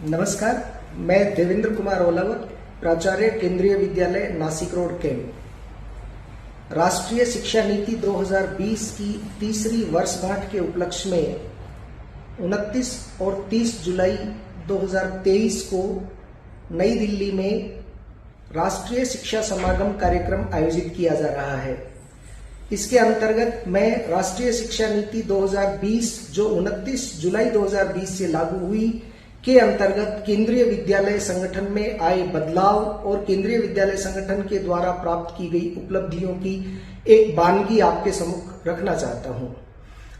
नमस्कार, मैं देवेंद्र कुमार ओलावर, प्राचार्य केंद्रीय विद्यालय नासिक रोड कैंप। राष्ट्रीय शिक्षा नीति 2020 की तीसरी वर्षगांठ के उपलक्ष्य में 29 और 30 जुलाई 2023 को नई दिल्ली में राष्ट्रीय शिक्षा समागम कार्यक्रम आयोजित किया जा रहा है। इसके अंतर्गत मैं राष्ट्रीय शिक्षा नीति 2020 जो 29 जुलाई 2020 से लागू हुई के अंतर्गत केंद्रीय विद्यालय संगठन में आए बदलाव और केंद्रीय विद्यालय संगठन के द्वारा प्राप्त की गई उपलब्धियों की एक वानगी आपके सम्मुख रखना चाहता हूं।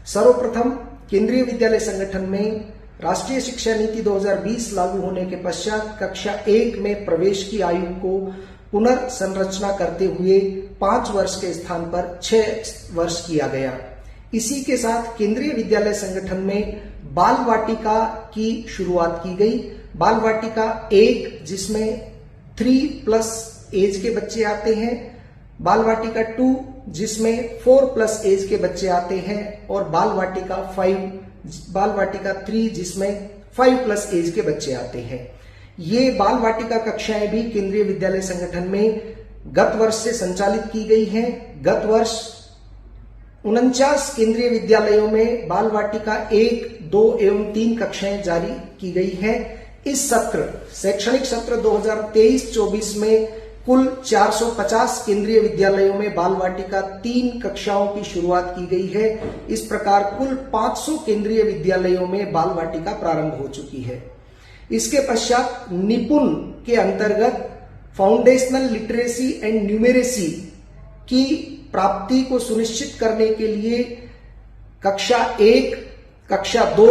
सर्वप्रथम केंद्रीय विद्यालय संगठन में राष्ट्रीय शिक्षा नीति 2020 लागू होने के पश्चात कक्षा 1 में प्रवेश की आयु को पुनर्संरचना करते हुए 5 वर्ष के स्थान पर 6 वर्ष किया गया। इसी के साथ केंद्रीय विद्यालय संगठन में बाल वाटिका की शुरुआत की गई। बाल वाटिका 1 जिसमें 3+ एज के बच्चे आते हैं, बाल वाटिका 2 जिसमें 4+ एज के बच्चे आते हैं और बाल वाटिका 3 जिसमें 5+ एज के बच्चे आते हैं। ये बाल वाटिका कक्षाएं भी केंद्रीय विद्यालय संगठन में गत वर्ष से संचालित की गई हैं। गत वर्ष 49 केंद्रीय विद्यालयों में बाल वाटिका 1, 2 एवं 3 कक्षाएं जारी की गई हैं। इस शैक्षणिक सत्र 2023-24 में कुल 450 केंद्रीय विद्यालयों में बाल वाटिका 3 कक्षाओं की शुरुआत की गई है। इस प्रकार कुल 500 केंद्रीय विद्यालयों में बाल वाटिका प्रारंभ हो चुकी है। इसके पश्चात निपुण के अंतर्गत फाउंडेशनल लिटरेसी एंड न्यूमेरेसी की प्राप्ति को सुनिश्चित करने के लिए कक्षा 1, कक्षा 2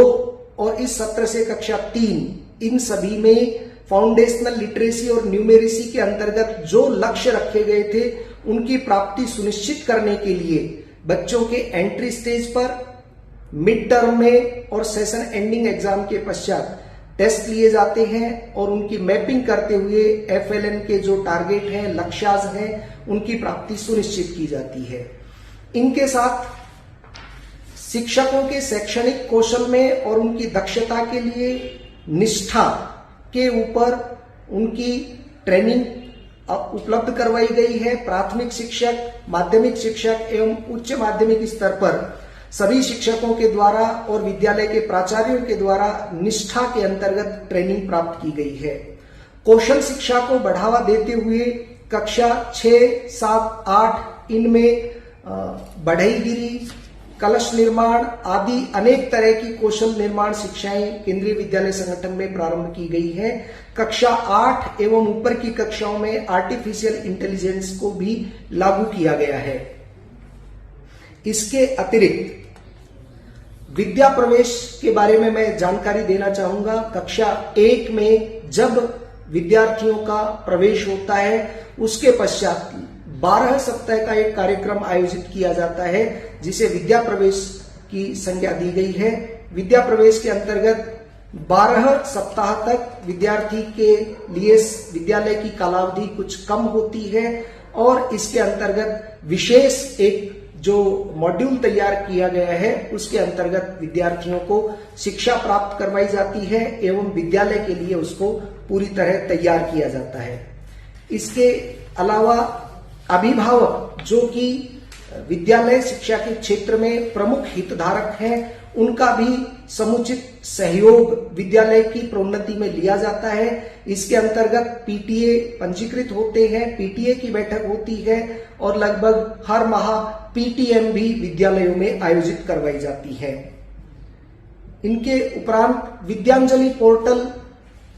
और इस सत्र से कक्षा 3 इन सभी में फाउंडेशनल लिटरेसी और न्यूमेरेसी के अंतर्गत जो लक्ष्य रखे गए थे उनकी प्राप्ति सुनिश्चित करने के लिए बच्चों के एंट्री स्टेज पर, मिड टर्म में और सेशन एंडिंग एग्जाम के पश्चात टेस्ट लिए जाते हैं और उनकी मैपिंग करते हुए FLN के जो टारगेट हैं, लक्ष्यास हैं, उनकी प्राप्ति सुनिश्चित की जाती है। इनके साथ शिक्षकों के शैक्षणिक कौशल में और उनकी दक्षता के लिए निष्ठा के ऊपर उनकी ट्रेनिंग उपलब्ध करवाई गई है। प्राथमिक शिक्षक, माध्यमिक शिक्षक एवं उच्च माध्यमिक स्तर पर सभी शिक्षकों के द्वारा और विद्यालय के प्राचार्यों के द्वारा निष्ठा के अंतर्गत ट्रेनिंग प्राप्त की गई है। कौशल शिक्षा को बढ़ावा देते हुए कक्षा 6, 7, 8 इनमें बढ़ईगिरी, कलश निर्माण आदि अनेक तरह की कौशल निर्माण शिक्षाएं केंद्रीय विद्यालय संगठन में प्रारंभ की गई है। कक्षा 8 एवं ऊपर की कक्षाओं में आर्टिफिशियल इंटेलिजेंस को भी लागू किया गया है। इसके अतिरिक्त विद्या प्रवेश के बारे में मैं जानकारी देना चाहूंगा। कक्षा 1 में जब विद्यार्थियों का प्रवेश होता है उसके पश्चात 12 सप्ताह का एक कार्यक्रम आयोजित किया जाता है जिसे विद्या प्रवेश की संज्ञा दी गई है। विद्या प्रवेश के अंतर्गत 12 सप्ताह तक विद्यार्थी के लिए विद्यालय की कालावधि कुछ कम होती है और इसके अंतर्गत विशेष एक जो मॉड्यूल तैयार किया गया है उसके अंतर्गत विद्यार्थियों को शिक्षा प्राप्त करवाई जाती है एवं विद्यालय के लिए उसको पूरी तरह तैयार किया जाता है। इसके अलावा अभिभावक जो कि विद्यालय शिक्षा के क्षेत्र में प्रमुख हितधारक हैं उनका भी समुचित सहयोग विद्यालय की प्रोन्नति में लिया जाता है। इसके अंतर्गत PTA पंजीकृत होते हैं, PTA की बैठक होती है और लगभग हर माह PTM भी विद्यालयों में आयोजित करवाई जाती है। इनके उपरांत विद्यांजलि पोर्टल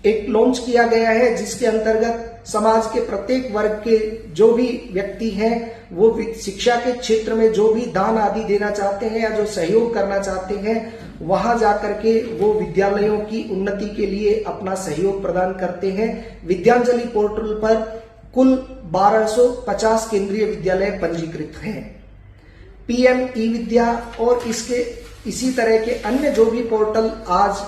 एक लॉन्च किया गया है जिसके अंतर्गत समाज के प्रत्येक वर्ग के जो भी व्यक्ति हैं वो शिक्षा के क्षेत्र में जो भी दान आदि देना चाहते हैं या जो सहयोग करना चाहते हैं वहां जाकर के वो विद्यालयों की उन्नति के लिए अपना सहयोग प्रदान करते हैं। विद्यांजलि पोर्टल पर कुल 1250 केंद्रीय विद्यालय पंजीकृत हैं। PM ई-विद्या और इसी तरह के अन्य जो भी पोर्टल आज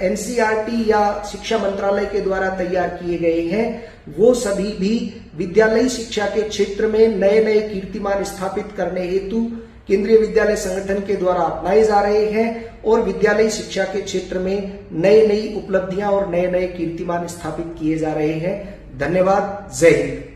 NCERT या शिक्षा मंत्रालय के द्वारा तैयार किए गए हैं वो सभी भी विद्यालयी शिक्षा के क्षेत्र में नए नए कीर्तिमान स्थापित करने हेतु केंद्रीय विद्यालय संगठन के द्वारा अपनाए जा रहे हैं और विद्यालय शिक्षा के क्षेत्र में नई नई उपलब्धियां और नए नए कीर्तिमान स्थापित किए जा रहे हैं। धन्यवाद। जय हिंद।